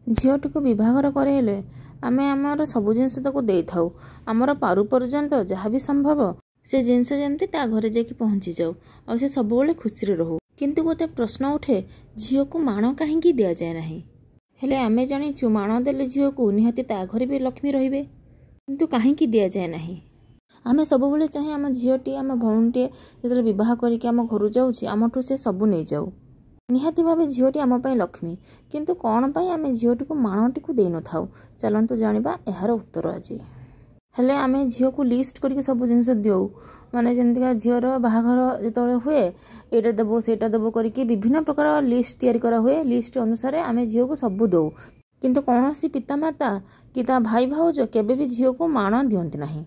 झीटी को बहाघर कराइले आम आमर सब जिनस देथाऊ आमर पारु पर्यंत जहाँ भी संभव से जिनस जमती ता घरे जाकि पहुँची जाऊ और से सब खुशी रहू। किंतु गोटे प्रश्न उठे झील को माण कहीं दि जाए ना हेले आमे जाचु माण देले झील को निहाती ता घरे भी लक्ष्मी रहिबे किंतु कहीं दि जाए ना। आमे सब चाहे आम झीटी आम भौणीटे जो बह करके आम घर जाऊँ आमठू से सबू नहीं जाऊ निहाती भावे झीटी आम लक्ष्मी किंतु कौन पाई आम झीटी को माणटी को दे न थाऊ। चलतु जानिबा यार उत्तर आज हेले आमे झील को लिस्ट करके सब जिनस देऊ माने जमतीका झीर बाहाघर जो हुए यहाँ देव सेटा देव करके विभिन्न प्रकार लिस्ट तैयारी करा हुए। लिस्ट अनुसार आमे झील को सबू दऊ किंतु कौन सी पितामाता कि ता भाई भाउज केबे भी झील को माण दियंती नहीं।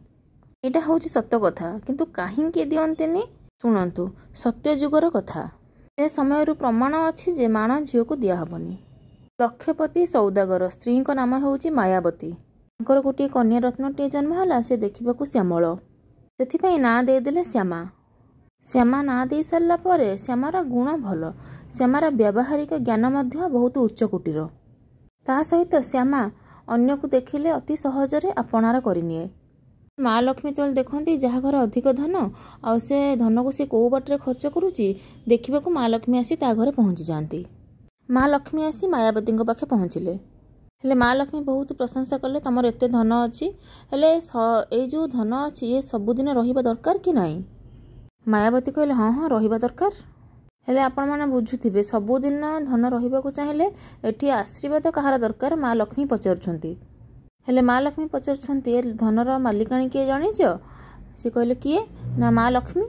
यहाँ हूँ सत कथा किंतु कहीं दियंतीनि शुणु सत्य जुगर कथा ए समय प्रमाण अच्छी जे माण झील को दिहबनी। लक्षपति सौदागर स्त्री नाम हूँ मायावती गोटे कन्या रत्नटे जन्मला से देखा श्यामल से ना देदेले श्यामा। श्यामा ना दे सारा पर श्यामार गुण भल श्यामार व्यावहारिक ज्ञान बहुत उच्च कोटीर ता सहित श्यामा अन्य को देखिले अति सहजरे अपनार करनिए। माँ लक्ष्मी तो देखती जहाँ घर अधिक धन आ से धन को सी कौ बाटे खर्च करुच्ची देखा माँ लक्ष्मी आसी ता घरे पहुँची जाती। माँ लक्ष्मी आसी मायावती पाखे पहुँचले हेले माँ लक्ष्मी बहुत प्रशंसा कले तमर एत धन अच्छी हेले ये जो धन अच्छी ये सबुदिन रहिबा दरकार कि नहीं। मायावती कहले हाँ हाँ रहिबा दरकार हेले आपण माने बुझुथिबे सबुदिन धन रहिबा को चाहिले एठी आशीर्वाद कहार दरकार। माँ लक्ष्मी पचारुछंती हेले माँ लक्ष्मी पचारुछंती ए धनर मालिकाणी किए जानिछ से कहले किए ना माँ लक्ष्मी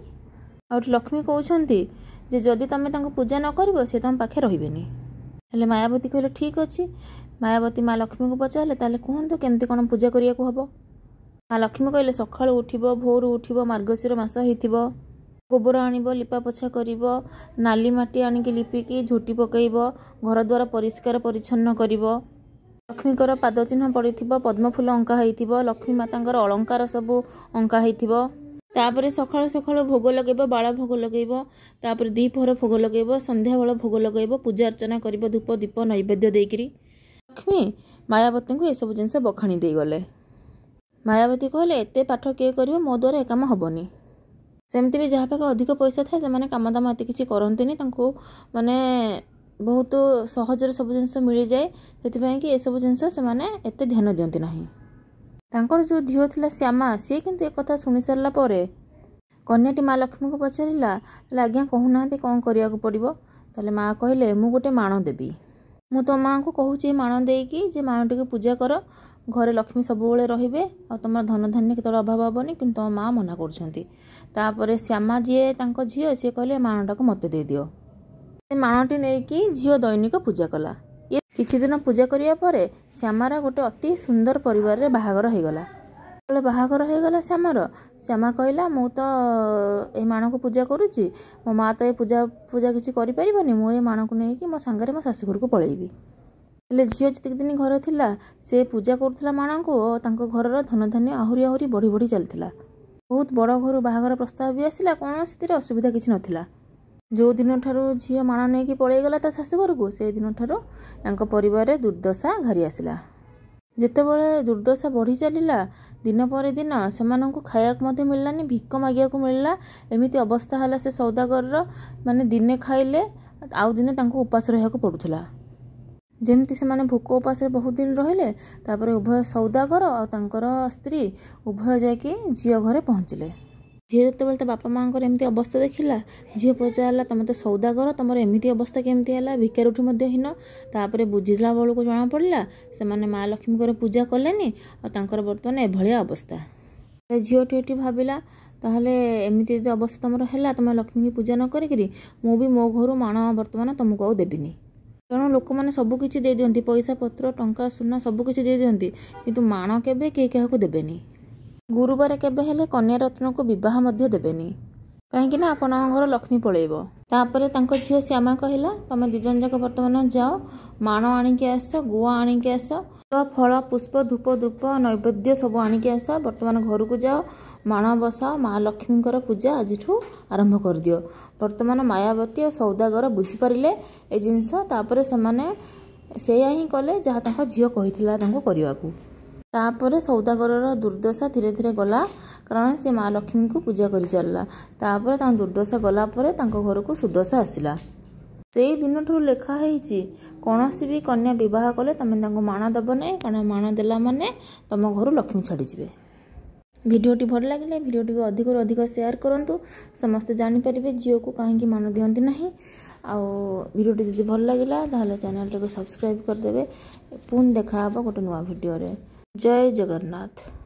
और लक्ष्मी कहउछंती जे जदि तमे तांको पूजा न करिवो से तम पाखे रहिबेनी। हेले मायावती कहले ठीक अछि। मायावती माँ लक्ष्मी को पचारे ताले कहतु केमती कौन पूजा करिया को हबो। माँ लक्ष्मी कहले सकाळु उठिबो भोर उठिबो मार्गशीर मास होइथिबो गोबर आनिबो लिपा पोछा करिबो नाली माटी आनिकी लिपिकी झोटी पकइबो घर द्वार परिष्कार परिच्छन्न करिबो लक्ष्मीकर पाद चिन्ह पड़िथिबो पद्म फूल अंका होइथिबो लक्ष्मी मातांकर अलंकार सबु अंका होइथिबो तापरे सकाळु सकाळु भोग लगेबो बाळ भोग लगेबो तापरे दीपहर भोग लगेबो संध्या बेला भोग लगेबो पूजा अर्चना करिबो धूप दीप नैवेद्य देकरी। लक्ष्मी मायावती को यह जिनस बखाणी दे गले। मायावती कहले एते पाठ किए करिवो मो द्वारा काम हबनी सेमती भी जहाँ पाखे अधिक पैसा थाए से काम दाम एत किसी करंतिनी तांको माने बहुत सहजरे सब जिनस मिल जाए से कि सब जिनस से एत ध्यान दियंती नहीं। तांकर जो झील थिला श्यामा सी किंतु एक कथा शुणी सारा पर कन्याटी माँ लक्ष्मी को पचारा आज्ञा कहूना कौन करिया को पड़िबो ताले माँ कहले मु गोटे माण देबी मु तो माँ को कहूँ माण देकी जे माणटी को पूजा कर घरे लक्ष्मी सबुबले रहिबे आ तुम धन धान्य केतल अभाव हेबनी किंतु तुम माँ मना कर। श्यामा जी तांको झील सी कहले माणटा को मते दे दियो माणटी नहीं झील दैनिक पूजा कला। ये किछि दिन पूजा करिया परे श्यामार गोटे अति सुंदर परिवार रे बाहागर हो गला। बाहागर हो गला श्यामार श्यामा कहला मु तो ए माण को पूजा करुच्ची मो माँ तो ये पूजा पूजा किसी करें मु ये माण को लेकिन मो सांगे मो शाशुघर को पलैबी। हेले झील जितक दिन घर थिला से पूजा करुला माण को घर धन धान्य आहरी आहरी बढ़ी बढ़ी चलता बहुत बड़ घर बाहागर प्रस्ताव भी आसला कौन से असुविधा किसी नथिला। जो दिन ठारू झील माण नहीं पलैगला ता शाशुघर को से दिन ठारू परिवार दुर्दशा घरी आसला। जितेबले दुर्दशा बढ़ी चलला दिन पर दिन से खाया मिललानी भिक मागिया को मिलला एमती अवस्था है से सौदागर माने दिने खाइले आउ दिने उपास रहा पड़ूला जमती से भोक उपास बहुत दिन रहिले तापर उभय सौदागर और स्त्री उभय जाकि झील घरे पहुँचले। झील जो बापा माँ एमती अवस्था देखला झील पचारा तुम तो सौदागर तुम एमती अवस्था केमती है भिकारुठी हीन तापर बुझिला बेलू को जना पड़ा से माँ लक्ष्मी पूजा कलेनी और बर्तमान एभली अवस्था। झीलटी ये भाविला ताहले एमती अवस्था तुम है तुम लक्ष्मी की पूजा न करी मु भी मो घर माण बर्तमान तुमको आउ देविनी तेणु लोक मैंने सबकि दे दियंती पैसा पत्र टंका सुना सबकि दे दियंती किंतु माण केबे के क्या देवेनी गुरुवार केबे हेले कन्या रत्न को विवाह मध्य देवेनी कहीं आपण घर लक्ष्मी पलैब। तापर तांको झील श्यामा कहला तुम दिजन जाक बर्तमान जाओ माण आणिकी आस गुआ आणिकी आस फल पुष्प धूप धूप नैवेद्य सब आणिकी आस बर्तमान घर को जाओ माण बसाओ माँ लक्ष्मी पूजा आज आरंभ कर दियो। बर्तमान मायावती और सौदागर बुझीपारे ए जिनस तापर से ସେଇଆ ହିଁ କଲେ ଯାହା ତାଙ୍କ ଝିଅ କହିଥିଲା ତାଙ୍କୁ କରିବାକୁ। ତାପରେ ସୌଦାଗରର ଦୁର୍ଦ୍ଦଶା ଧୀରେ ଧୀରେ ଗଲା, କାରଣ ସେ ମା ଲକ୍ଷ୍ମୀଙ୍କୁ ପୂଜା କରି ଚାଲିଲା। ତାପରେ ତାଙ୍କ ଦୁର୍ଦ୍ଦଶା ଗଲା ପରେ ତାଙ୍କ ଘରକୁ ସୁଦଶା ଆସିଲା। ସେଇ ଦିନଠାରୁ ଲେଖା ହେଇଛି, କୌଣସି ବି କନ୍ୟା ବିବାହ କଲେ ତମେ ତାଙ୍କୁ ମାଣ ଦେବ ନାହିଁ, କାରଣ ମାଣ ଦେଲା ମାନେ ତମ ଘରୁ ଲକ୍ଷ୍ମୀ ଛାଡ଼ିଯିବେ। ଭିଡ଼ିଓଟି ଭଲ ଲାଗିଲେ ଭିଡ଼ିଓଟିକୁ ଅଧିକରୁ ଅଧିକ ସେୟାର କରନ୍ତୁ, ସମସ୍ତେ ଜାଣିପାରିବେ ଝିଅକୁ କାହିଁକି ମାଣ ଦିଅନ୍ତି ନାହିଁ। ଆଉ ଭିଡ଼ିଓଟି ଯଦି ଭଲ ଲାଗିଲା ତାହେଲେ ଚ୍ୟାନେଲଟିକୁ ସବସ୍କ୍ରାଇବ୍ କରିଦେବେ। ପୁଣି ଦେଖା ହେବ ଗୋଟେ ନୂଆ ଭିଡ଼ିଓରେ। ଜୟ ଜଗନ୍ନାଥ।